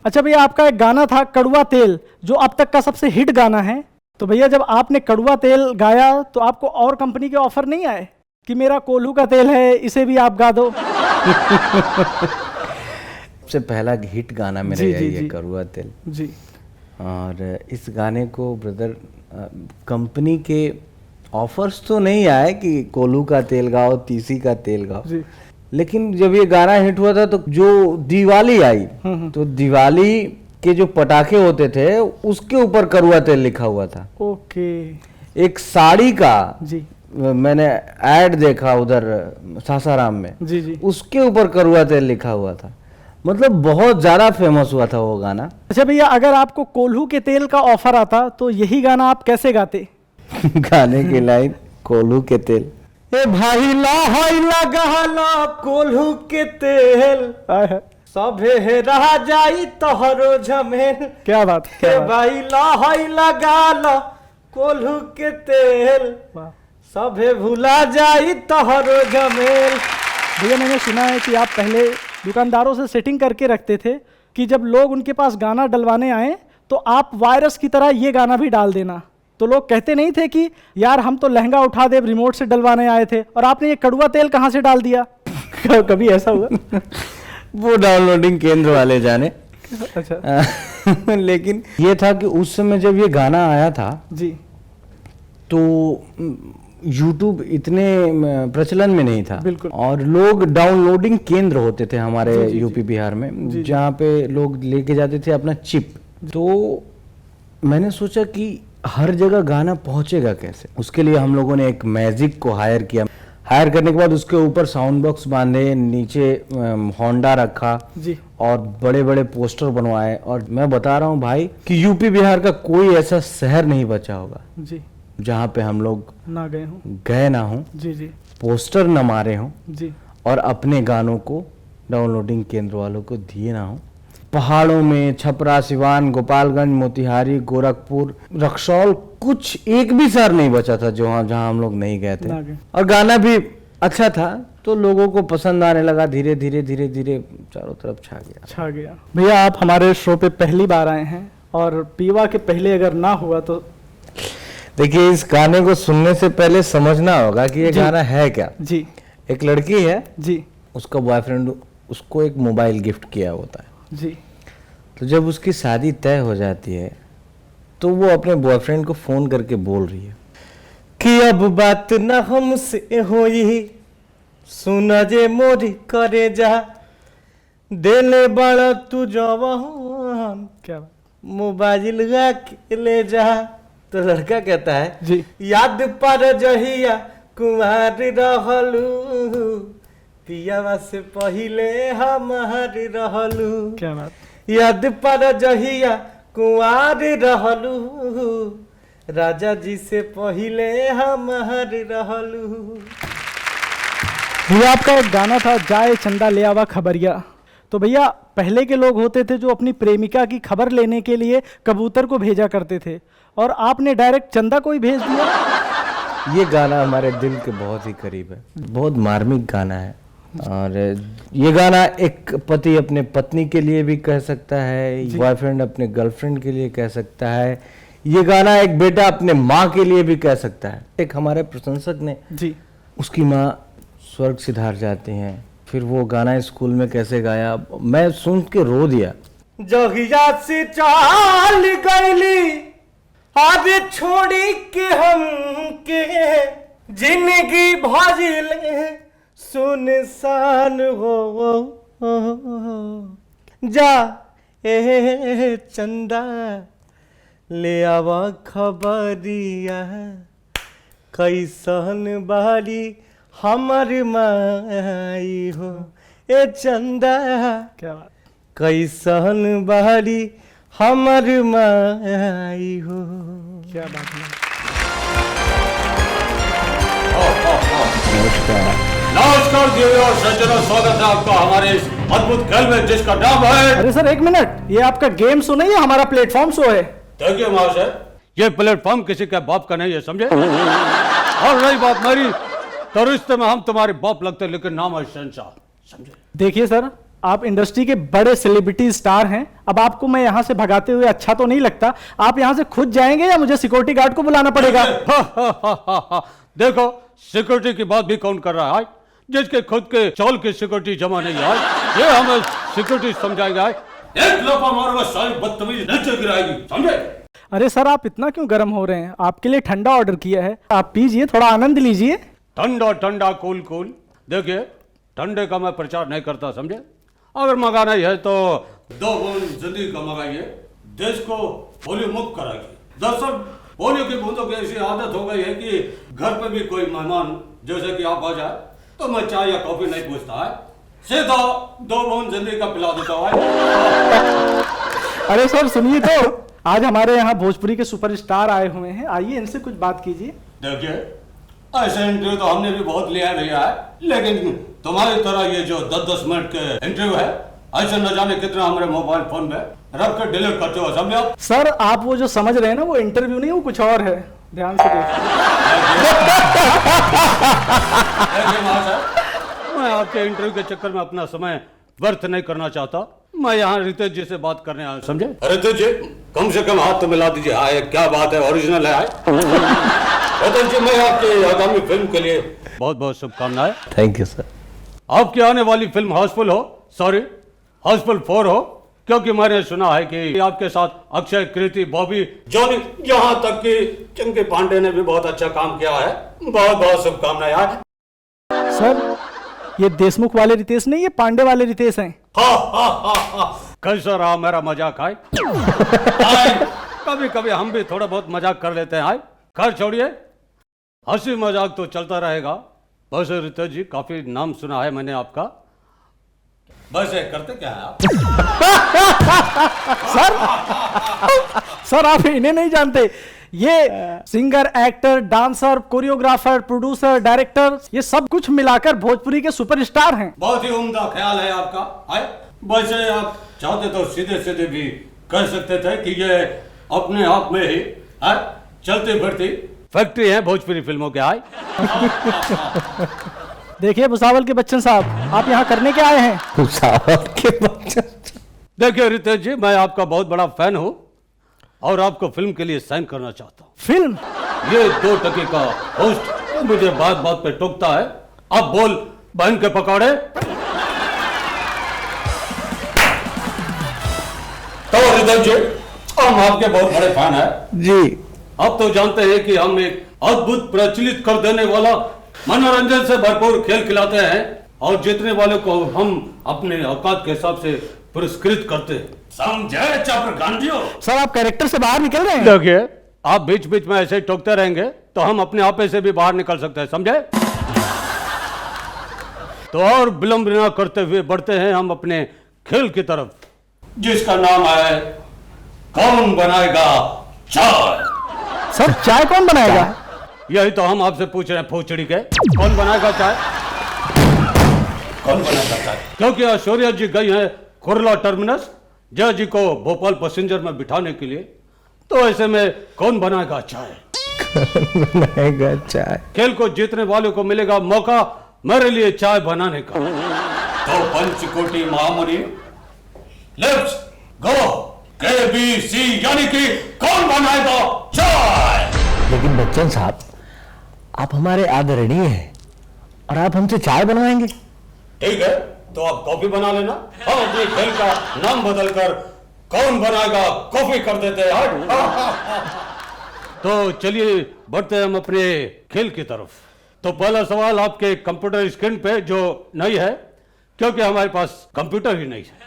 अच्छा भैया, आपका एक गाना था कड़वा तेल, जो अब तक का सबसे हिट गाना है। तो भैया जब आपने कड़वा तेल गाया तो आपको और कंपनी के ऑफर नहीं आए कि मेरा कोल्हू का तेल है, इसे भी आप गा दो? सबसे पहला हिट गाना मेरा यही है, कड़वा तेल जी। और इस गाने को ब्रदर कंपनी के ऑफर्स तो नहीं आए कि कोल्हू का तेल गाओ, तीसी का तेल गाओ जी। लेकिन जब ये गाना हिट हुआ था तो जो दिवाली आई तो दिवाली के जो पटाखे होते थे उसके ऊपर कड़वा तेल लिखा हुआ था। ओके। एक साड़ी का जी मैंने ऐड देखा उधर सासाराम में, जी जी, उसके ऊपर कड़वा तेल लिखा हुआ था। मतलब बहुत ज्यादा फेमस हुआ था वो गाना। अच्छा भैया, अगर आपको कोल्हू के तेल का ऑफर आता तो यही गाना आप कैसे गाते? गाने की लाइन कोल्हू के तेल, ए भाई लगा कोल्हू के तेल, सभे हेरा जाई तोहरो झमेल। क्या बात, ए भाई लगा कोल्हू के तेल, सभे भुला जाई तोहरो झमेल। भैया मैंने सुना है कि आप पहले दुकानदारों से सेटिंग करके रखते थे कि जब लोग उनके पास गाना डलवाने आए तो आप वायरस की तरह ये गाना भी डाल देना। तो लोग कहते नहीं थे कि यार हम तो लहंगा उठा दे रिमोट से डलवाने आए थे और आपने ये कड़वा तेल कहाँ से डाल दिया? कभी ऐसा हुआ? वो डाउनलोडिंग केंद्र वाले जाने। अच्छा। लेकिन ये था कि उस समय जब ये गाना आया था जी, तो YouTube इतने प्रचलन में नहीं था। बिल्कुल। और लोग डाउनलोडिंग केंद्र होते थे हमारे जी, जी, यूपी बिहार में, जहाँ पे लोग लेके जाते थे अपना चिप। तो मैंने सोचा कि हर जगह गाना पहुंचेगा कैसे। उसके लिए हम लोगों ने एक मैजिक को हायर किया। हायर करने के बाद उसके ऊपर साउंड बॉक्स बांधे, नीचे होंडा रखा जी, और बड़े बड़े पोस्टर बनवाए। और मैं बता रहा हूँ भाई कि यूपी बिहार का कोई ऐसा शहर नहीं बचा होगा जी, जहाँ पे हम लोग ना गए ना हो, जी जी पोस्टर न मारे हों जी, और अपने गानों को डाउनलोडिंग केंद्र वालों को दिए ना हो। पहाड़ों में छपरा, सिवान, गोपालगंज, मोतिहारी, गोरखपुर, रक्सौल, कुछ एक भी शहर नहीं बचा था जहाँ हम लोग नहीं गए थे। और गाना भी अच्छा था तो लोगों को पसंद आने लगा। धीरे धीरे धीरे धीरे चारों तरफ छा गया। भैया आप हमारे शो पे पहली बार आए हैं और पीवा के पहले अगर ना हुआ तो देखिए, इस गाने को सुनने से पहले समझना होगा कि ये गाना है क्या। जी। एक लड़की है जी, उसका बॉयफ्रेंड उसको एक मोबाइल गिफ्ट किया होता है जी। तो जब उसकी शादी तय हो जाती है तो वो अपने बॉयफ्रेंड को फोन करके बोल रही है कि अब बात न हमसे होई, सुना जे मोरी करे जा, देले बड़ा तू जवान, क्या मोबाइल गा के ले जा। तो लड़का कहता है जी, याद पर जहिया कुमार रहलू, पियावा से पहिले हमार रहलू। क्या बात, याद पर जहिया कुंवार रहलू, राजा जी से पहिले हमार रहलू। भैया आपका एक गाना था जाए चंदा ले आवा खबरिया। तो भैया पहले के लोग होते थे जो अपनी प्रेमिका की खबर लेने के लिए कबूतर को भेजा करते थे और आपने डायरेक्ट चंदा को ही भेज दिया। ये गाना हमारे दिल के बहुत ही करीब है, बहुत मार्मिक गाना है। और ये गाना एक पति अपने पत्नी के लिए भी कह सकता है, बॉयफ्रेंड अपने गर्लफ्रेंड के लिए कह सकता है, ये गाना एक बेटा अपने माँ के लिए भी कह सकता है। एक हमारे प्रशंसक ने जी, उसकी माँ स्वर्ग सिधार जाती हैं, फिर वो गाना स्कूल में कैसे गाया, मैं सुन के रो दिया। जहिया से चाल गईली आदि छोड़ी के हम के, जिंदगी भजिले सुनसान हो जा ए चंदा ले आवा खबरिया, कैसन बारी हमर माई हो, ए चंदा क्या बात, कैसन बारी हमर माई हो। क्या बात है। नमस्कार देवियों सज्जनों, स्वागत है आपका हमारे इस अद्भुत खेल में जिसका नाम है। अरे सर एक मिनट, ये आपका गेम शो नहीं है, हमारा प्लेटफॉर्म शो है। देखिए महाशय, ये प्लेटफॉर्म किसी के बाप का नहीं है, समझे। और रही बात मेरी, तो रिश्ते में हम तुम्हारे बाप लगते लेकिन नाम है शहंशाह, समझे। देखिए सर, आप इंडस्ट्री के बड़े सेलिब्रिटी स्टार हैं, अब आपको मैं यहाँ से भगाते हुए अच्छा तो नहीं लगता। आप यहाँ से खुद जाएंगे या मुझे सिक्योरिटी गार्ड को बुलाना पड़ेगा? देखो, सिक्योरिटी की बात भी कौन कर रहा है? जिसके खुद के चौल की सिक्योरिटी जमा नहीं है, ये हमें सिक्योरिटी समझाएगा। एक लफा मारूंगा, सारी बदतमीजी नीचे गिराएगी, समझे? अरे सर, आप इतना क्यों गर्म हो रहे हैं? आपके लिए ठंडा ऑर्डर किया है, आप पीजिए, थोड़ा आनंद लीजिए। ठंडा ठंडा कूल कूल। देखिए, ठंडे का मैं प्रचार नहीं करता, समझे? अगर मंगाना ही है तो 2 बूंद जिंदगी का मंगाइए, देश को पोलियो मुक्त कराइए। दरअसल पोलियो की बूंदों की ऐसी आदत हो गई है कि घर पे भी कोई मेहमान जैसे कि आप आ जाए तो मैं चाय या कॉफी नहीं पूछता है, सीधा 2 बूंद जिंदगी का पिला देता है। अरे सर सुनिए तो, आज हमारे यहाँ भोजपुरी के सुपरस्टार आए हुए हैं, आइए इनसे कुछ बात कीजिए। देखिए, ऐसे इंटरव्यू तो हमने भी बहुत लिया है, लेकिन तुम्हारी तरह ये जो 10-10 मिनट के इंटरव्यू है, ऐसे न जाने कितना हमारे मोबाइल फोन में रख कर डिलीट करते हो, समझे आप? सर आप वो जो समझ रहे हैं ना, वो इंटरव्यू नहीं, वो कुछ और है, ध्यान से देखिए। मैं आपके इंटरव्यू के चक्कर में अपना समय व्यर्थ नहीं करना चाहता। मैं यहाँ रितेश जी से बात करने आया, समझे? रितेश जी, कम से कम हाथ तो मिला दीजिए। आए, क्या बात है, ओरिजिनल है। रितेश जी, मैं आपकी आगामी फिल्म के लिए बहुत बहुत शुभकामनाएं। Thank you sir. आपकी आने वाली फिल्म हाउसफुल हो, सॉरी हाउसफुल 4 हो, क्योंकि मैंने सुना है कि आपके साथ अक्षय, कृति, बॉबी, जॉनी, यहाँ तक कि चिंकी पांडे ने भी बहुत अच्छा काम किया है। बहुत बहुत शुभकामनाएं यार। सर ये देशमुख वाले रितेश नहीं, ये पांडे वाले रितेश हैं। कैसा रहा मेरा मजाक? आए कभी कभी हम भी थोड़ा बहुत मजाक कर लेते हैं। आए, खैर छोड़िए, हंसी मजाक तो चलता रहेगा। वैसे रितेश जी, काफी नाम सुना है मैंने आपका, वैसे करते क्या है आप? सर आप इन्हें नहीं जानते, ये singer, actor, dancer, choreographer, producer, director, ये सब कुछ मिलाकर भोजपुरी के सुपरस्टार हैं। बहुत ही उम्दा ख्याल है आपका। आए, वैसे आप चाहते तो सीधे सीधे भी कह सकते थे कि ये अपने आप में ही चलती फिरती फैक्ट्री है भोजपुरी फिल्मों के। आए देखिए भुसावल के बच्चन साहब, आप यहाँ करने क्या आए हैं? भुसावल के बच्चन। देखिए रितेश जी, मैं आपका बहुत बड़ा फैन हूँ और आपको फिल्म के लिए साइन करना चाहता हूँ। फिल्म? ये 2 टके का होस्ट मुझे बात बात पे टोकता है। अब बोल बहन के पकौड़े। तो रितेश जी, हम आपके बहुत बड़े फैन हैं जी। आप तो जानते हैं कि हम एक अद्भुत प्रचलित कर देने वाला मनोरंजन से भरपूर खेल खिलाते हैं और जीतने वालों को हम अपने औकात के हिसाब से पुरस्कृत करते हैं, समझे चापरकांडियों? सर आप कैरेक्टर से बाहर निकल रहे हैं। देखिए, आप बीच बीच में ऐसे टोकते रहेंगे तो हम अपने आपे से भी बाहर निकल सकते हैं, समझे? तो और विलंब न करते हुए बढ़ते हैं हम अपने खेल की तरफ, जिसका नाम है कौन बनाएगा चाय। सर चाय कौन बनाएगा? यही तो हम आपसे पूछ रहे हैं फूचड़ी के, कौन बनाएगा चाय? कौन बनाएगा चाय? क्योंकि ऐश्वर्या जी गई हैं कुर्ला टर्मिनस जय जी को भोपाल पैसेंजर में बिठाने के लिए, तो ऐसे में कौन बनाएगा चाय? बनाएगा चाय। खेल को जीतने वालों को मिलेगा मौका मेरे लिए चाय बनाने का। तो पंचकोटि महामुनि, लेट्स गो, KBC, यानी कि कौन बनाएगा चाय? लेकिन बच्चन साहब, आप हमारे आदरणीय हैं और आप हमसे चाय बनवाएंगे? ठीक है, तो आप कॉफी बना लेना। हम अपने खेल का नाम बदलकर कौन बनाएगा कॉफी कर देते हैं। तो चलिए बढ़ते हैं हम अपने खेल की तरफ। तो पहला सवाल आपके कंप्यूटर स्क्रीन पे जो नहीं है, क्योंकि हमारे पास कंप्यूटर ही नहीं है,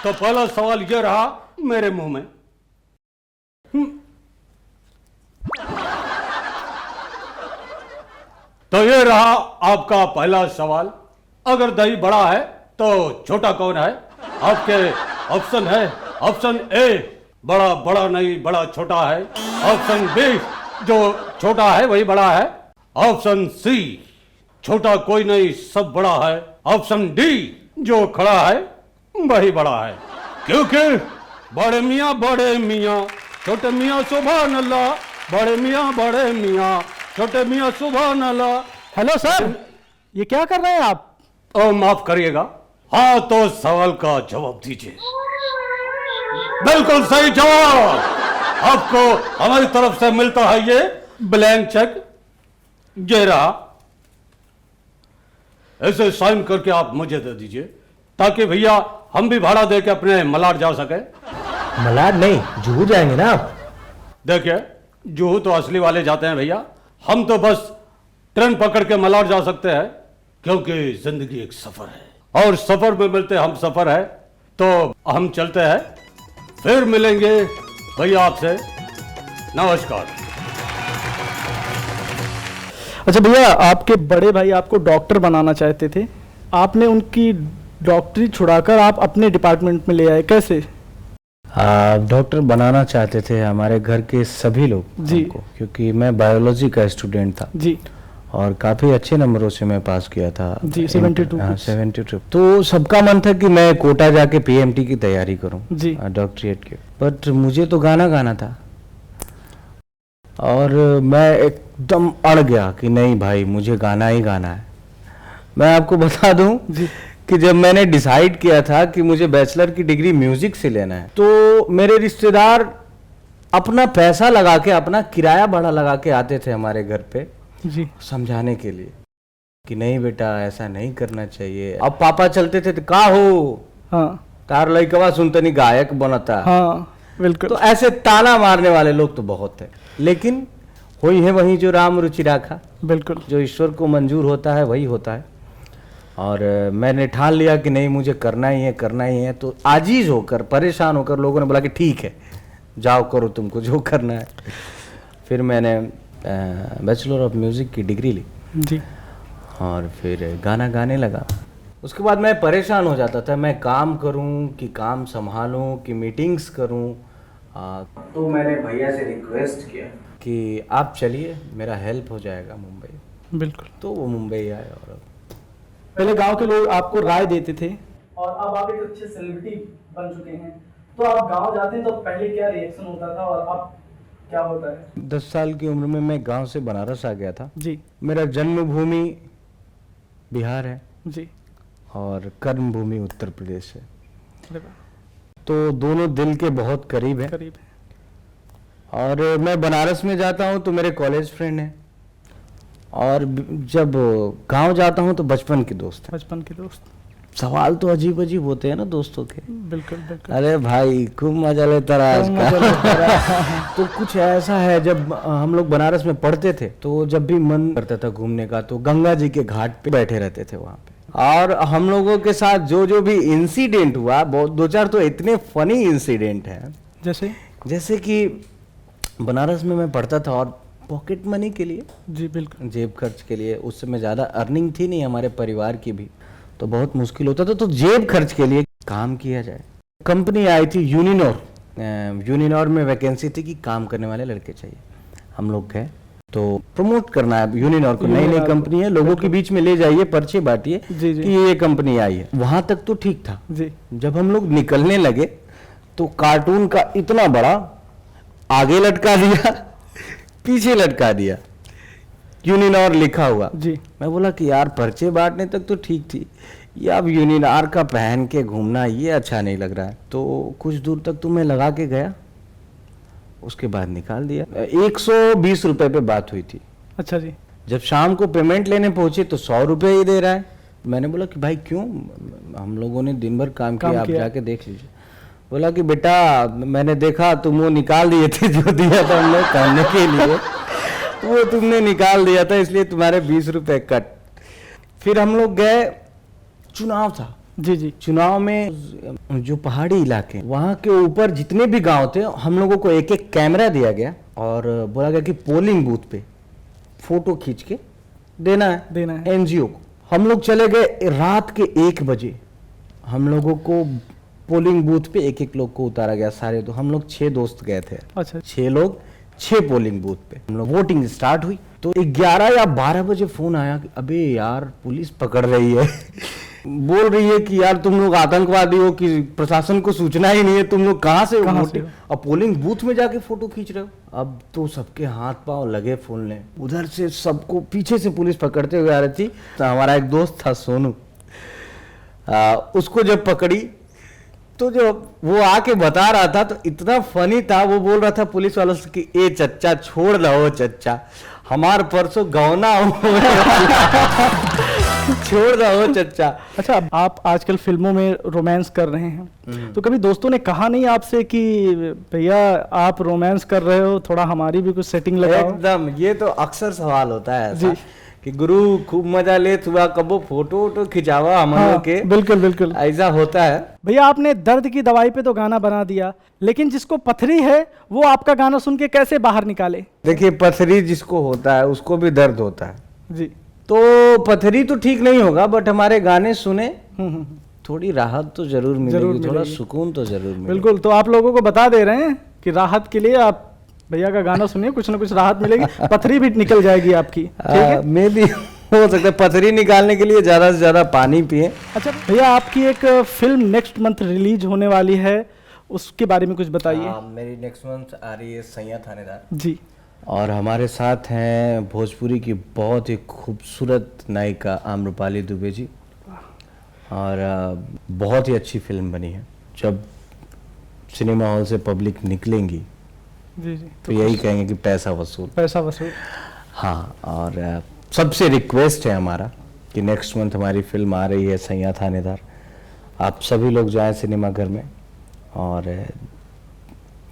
तो पहला सवाल यह रहा मेरे मुंह में। तो ये रहा आपका पहला सवाल। अगर दही बड़ा है तो छोटा कौन है? आपके ऑप्शन है, ऑप्शन ए बड़ा बड़ा नहीं बड़ा छोटा है, ऑप्शन बी जो छोटा है वही बड़ा है, ऑप्शन सी छोटा कोई नहीं सब बड़ा है, ऑप्शन डी जो खड़ा है वही बड़ा है। क्योंकि बड़े मियाँ छोटे मियाँ सुभान अल्लाह, बड़े मियाँ छोटे मियाँ सुभान अल्लाह। हेलो सर, ये क्या कर रहे हैं आप? ओ माफ करिएगा, हाँ तो सवाल का जवाब दीजिए। बिल्कुल सही जवाब। आपको हमारी तरफ से मिलता है ये ब्लैंक चेक। ये रहा, ऐसे साइन करके आप मुझे दे दीजिए ताकि भैया हम भी भाड़ा दे के अपने मलाड जा सके। मलाड नहीं, जुहू जाएंगे ना आप। देखिए, जुहू तो असली वाले जाते हैं भैया, हम तो बस ट्रेन पकड़ के मलाड जा सकते हैं, क्योंकि जिंदगी एक सफर है और सफर में मिलते हम सफर है। तो हम चलते हैं, फिर मिलेंगे भैया आपसे। नमस्कार। अच्छा भैया, आपके बड़े भाई आपको डॉक्टर बनाना चाहते थे, आपने उनकी डॉक्टरी छुड़ाकर आप अपने डिपार्टमेंट में ले आए, कैसे? डॉक्टर बनाना चाहते थे हमारे घर के सभी लोग जी। हमको, क्योंकि मैं बायोलॉजी का स्टूडेंट था जी और काफी अच्छे नंबरों से मैं पास किया था। जी, 72 हाँ, कुछ। 72। तो सबका मन था कि मैं कोटा जाके पीएमटी की तैयारी करूं, जी। डॉक्टरेट की। बट मुझे तो गाना गाना था और मैं एकदम अड़ गया कि नहीं भाई, मुझे गाना ही गाना है। मैं आपको बता दूं जी कि जब मैंने डिसाइड किया था कि मुझे बैचलर की डिग्री म्यूजिक से लेना है, तो मेरे रिश्तेदार अपना पैसा लगा के, अपना किराया भाड़ा लगा के आते थे हमारे घर पे जी समझाने के लिए कि नहीं बेटा, ऐसा नहीं करना चाहिए। अब पापा चलते थे तो का हो, हाँ तार लइकवा सुनतनी गायक बनता। हाँ बिल्कुल। तो ऐसे ताना मारने वाले लोग तो बहुत थे, लेकिन हुई है वही जो राम रुचि राखा। बिल्कुल। जो ईश्वर को मंजूर होता है वही होता है। और मैंने ठान लिया कि नहीं, मुझे करना ही है, करना ही है। तो आजीज होकर, परेशान होकर लोगों ने बोला कि ठीक है, जाओ करो तुमको जो करना है। फिर मैंने बैचलर ऑफ म्यूज़िक की डिग्री ली जी। और फिर गाना गाने लगा। उसके बाद मैं परेशान हो जाता था, मैं काम करूं कि काम संभालूं कि मीटिंग्स करूं। तो मैंने भैया से रिक्वेस्ट किया कि आप चलिए, मेरा हेल्प हो जाएगा मुंबई। बिल्कुल। तो वो मुंबई आए और पहले गांव के लोग आपको राय देते थे और अब आप एक अच्छे सेलिब्रिटी बन चुके हैं, तो आप गांव जाते हैं तो पहले क्या रिएक्शन होता था और अब क्या होता है? 10 साल की उम्र में मैं गांव से बनारस आ गया था। जी मेरा जन्मभूमि बिहार है जी। और कर्मभूमि उत्तर प्रदेश है, अरे वाह, तो दोनों दिल के बहुत करीब है। करीब है। और मैं बनारस में जाता हूँ तो मेरे कॉलेज फ्रेंड हैं, और जब गांव जाता हूँ तो बचपन के दोस्त हैं। बचपन के दोस्त। सवाल तो अजीब अजीब होते हैं ना दोस्तों के। बिल्कुल बिल्कुल। अरे भाई खूब मजा लेता रहा आज का। तो कुछ ऐसा है, जब हम लोग बनारस में पढ़ते थे तो जब भी मन करता था घूमने का तो गंगा जी के घाट पे बैठे रहते थे वहाँ पे। और हम लोगों के साथ जो जो भी इंसिडेंट हुआ, बहुत 2-4 तो इतने फनी इंसिडेंट हैं। जैसे कि बनारस में मैं पढ़ता था और पॉकेट मनी के लिए, जी बिल्कुल, जेब खर्च के लिए, उस समय ज़्यादा अर्निंग थी नहीं हमारे परिवार की भी, तो बहुत मुश्किल होता था। तो जेब खर्च के लिए काम किया जाए। कंपनी आई थी यूनिनोर, यूनिनोर में वैकेंसी थी कि काम करने वाले लड़के चाहिए। हम लोग गए, तो प्रमोट करना है यूनिनोर को, नई नई कंपनी है, लोगों के बीच में ले जाइए, पर्चे बांटिए कि ये कंपनी आई है। वहां तक तो ठीक था जी। जब हम लोग निकलने लगे तो कार्टून का इतना बड़ा आगे लटका दिया, पीछे लटका दिया, यूनिनोर लिखा हुआ। जी। मैं बोला कि यार पर्चे बांटने तक तो ठीक थी, ये अब यूनिनोर का पहन के घूमना ये अच्छा नहीं लग रहा है। तो कुछ दूर तक तो मैं लगा के गया, उसके बाद निकाल दिया। 120 रुपए पे बात हुई थी। अच्छा जी। जब शाम को पेमेंट लेने पहुंचे तो 100 रुपये ही दे रहा है। मैंने बोला कि भाई क्यों, हम लोगों ने दिन भर काम किया, आप जाके देख लीजिए। बोला कि बेटा मैंने देखा तुम वो निकाल दिए थे जो दिया था हमने पहनने के लिए, वो तुमने निकाल दिया था, इसलिए तुम्हारे 20 रुपए कट। फिर हम लोग गए, चुनाव था। जी जी। चुनाव में जो पहाड़ी इलाके, वहाँ के ऊपर जितने भी गांव थे, हम लोगों को एक एक कैमरा दिया गया और बोला गया कि पोलिंग बूथ पे फोटो खींच के देना है एनजीओ को। हम लोग चले गए रात के 1 बजे, हम लोगों को पोलिंग बूथ पे एक एक लोग को उतारा गया सारे। तो हम लोग 6 दोस्त गए थे। अच्छा। 6 लोग 6 पोलिंग बूथ पे। हम लोग वोटिंग स्टार्ट हुई तो 11 या 12 बजे फोन आया कि अबे यार पुलिस पकड़ रही है। बोल रही है कि यार तुम लोग आतंकवादी हो, कि प्रशासन को सूचना ही नहीं है, तुम लोग कहाँ से हो? और पोलिंग बूथ में जाके फोटो खींच रहे हो। अब तो सबके हाथ पांव लगे फूलने, उधर से सबको पीछे से पुलिस पकड़ते हुए आ रही थी। तो हमारा एक दोस्त था सोनू, उसको जब पकड़ी तो जो वो आके बता रहा था तो इतना फनी था। वो बोल रहा था पुलिस वालों से कि ए चच्चा छोड़ दो चच्चा, हमार परसों गौना हो छोड़ दो चच्चा। अच्छा, आप आजकल फिल्मों में रोमांस कर रहे हैं, तो कभी दोस्तों ने कहा नहीं आपसे कि भैया आप रोमांस कर रहे हो, थोड़ा हमारी भी कुछ सेटिंग लगाओ? एकदम, ये तो अक्सर सवाल होता है ऐसा जी। कि गुरु खूब मजा ले, सुबह कबो फोटो वोटो खिंचावा हम लोग के। बिल्कुल बिल्कुल ऐसा होता है। भैया आपने दर्द की दवाई पे तो गाना बना दिया, लेकिन जिसको पथरी है वो आपका गाना सुन के कैसे बाहर निकाले? देखिए, पथरी जिसको होता है उसको भी दर्द होता है, जी। तो पथरी तो ठीक नहीं होगा, बट हमारे गाने सुने हम्म। थोड़ी राहत तो जरूर मिलेगी, थोड़ा सुकून तो जरूर मिलेगा। बिल्कुल, तो आप लोगों को बता दे रहे हैं कि राहत के लिए आप भैया का गाना सुनिए, कुछ ना कुछ राहत मिलेगी, पथरी भी निकल जाएगी आपकी। ठीक है, मे भी हो सकता है। पथरी निकालने के लिए ज्यादा से ज्यादा पानी पिए। अच्छा भैया, आपकी एक फिल्म नेक्स्ट मंथ रिलीज होने वाली है, उसके बारे में कुछ बताइए। मेरी नेक्स्ट मंथ आ रही है सैया थानेदार जी। और हमारे साथ हैं भोजपुरी की बहुत ही खूबसूरत नायिका आम्रपाली दुबे जी, और बहुत ही अच्छी फिल्म बनी है। जब सिनेमा हॉल से पब्लिक निकलेंगी जी जी, तो यही कहेंगे कि पैसा वसूल। पैसा वसूल। हाँ, और सबसे रिक्वेस्ट है हमारा कि नेक्स्ट मंथ हमारी फिल्म आ रही है सैया थानेदार, आप सभी लोग जाएं सिनेमा घर में और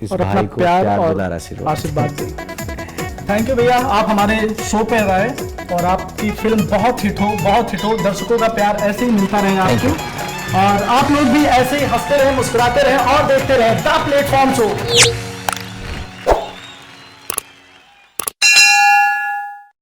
इस और अपना भाई को प्यार प्यार और दुलार आशीर्वाद दें। थैंक यू भैया, आप हमारे शो पे आए और आपकी फिल्म बहुत हिट हो, दर्शकों का प्यार ऐसे ही मिलता रहे आपको, और आप लोग भी ऐसे ही हंसते रहे, मुस्कुराते रहे और देखते रहे द प्लेटफॉर्म शो।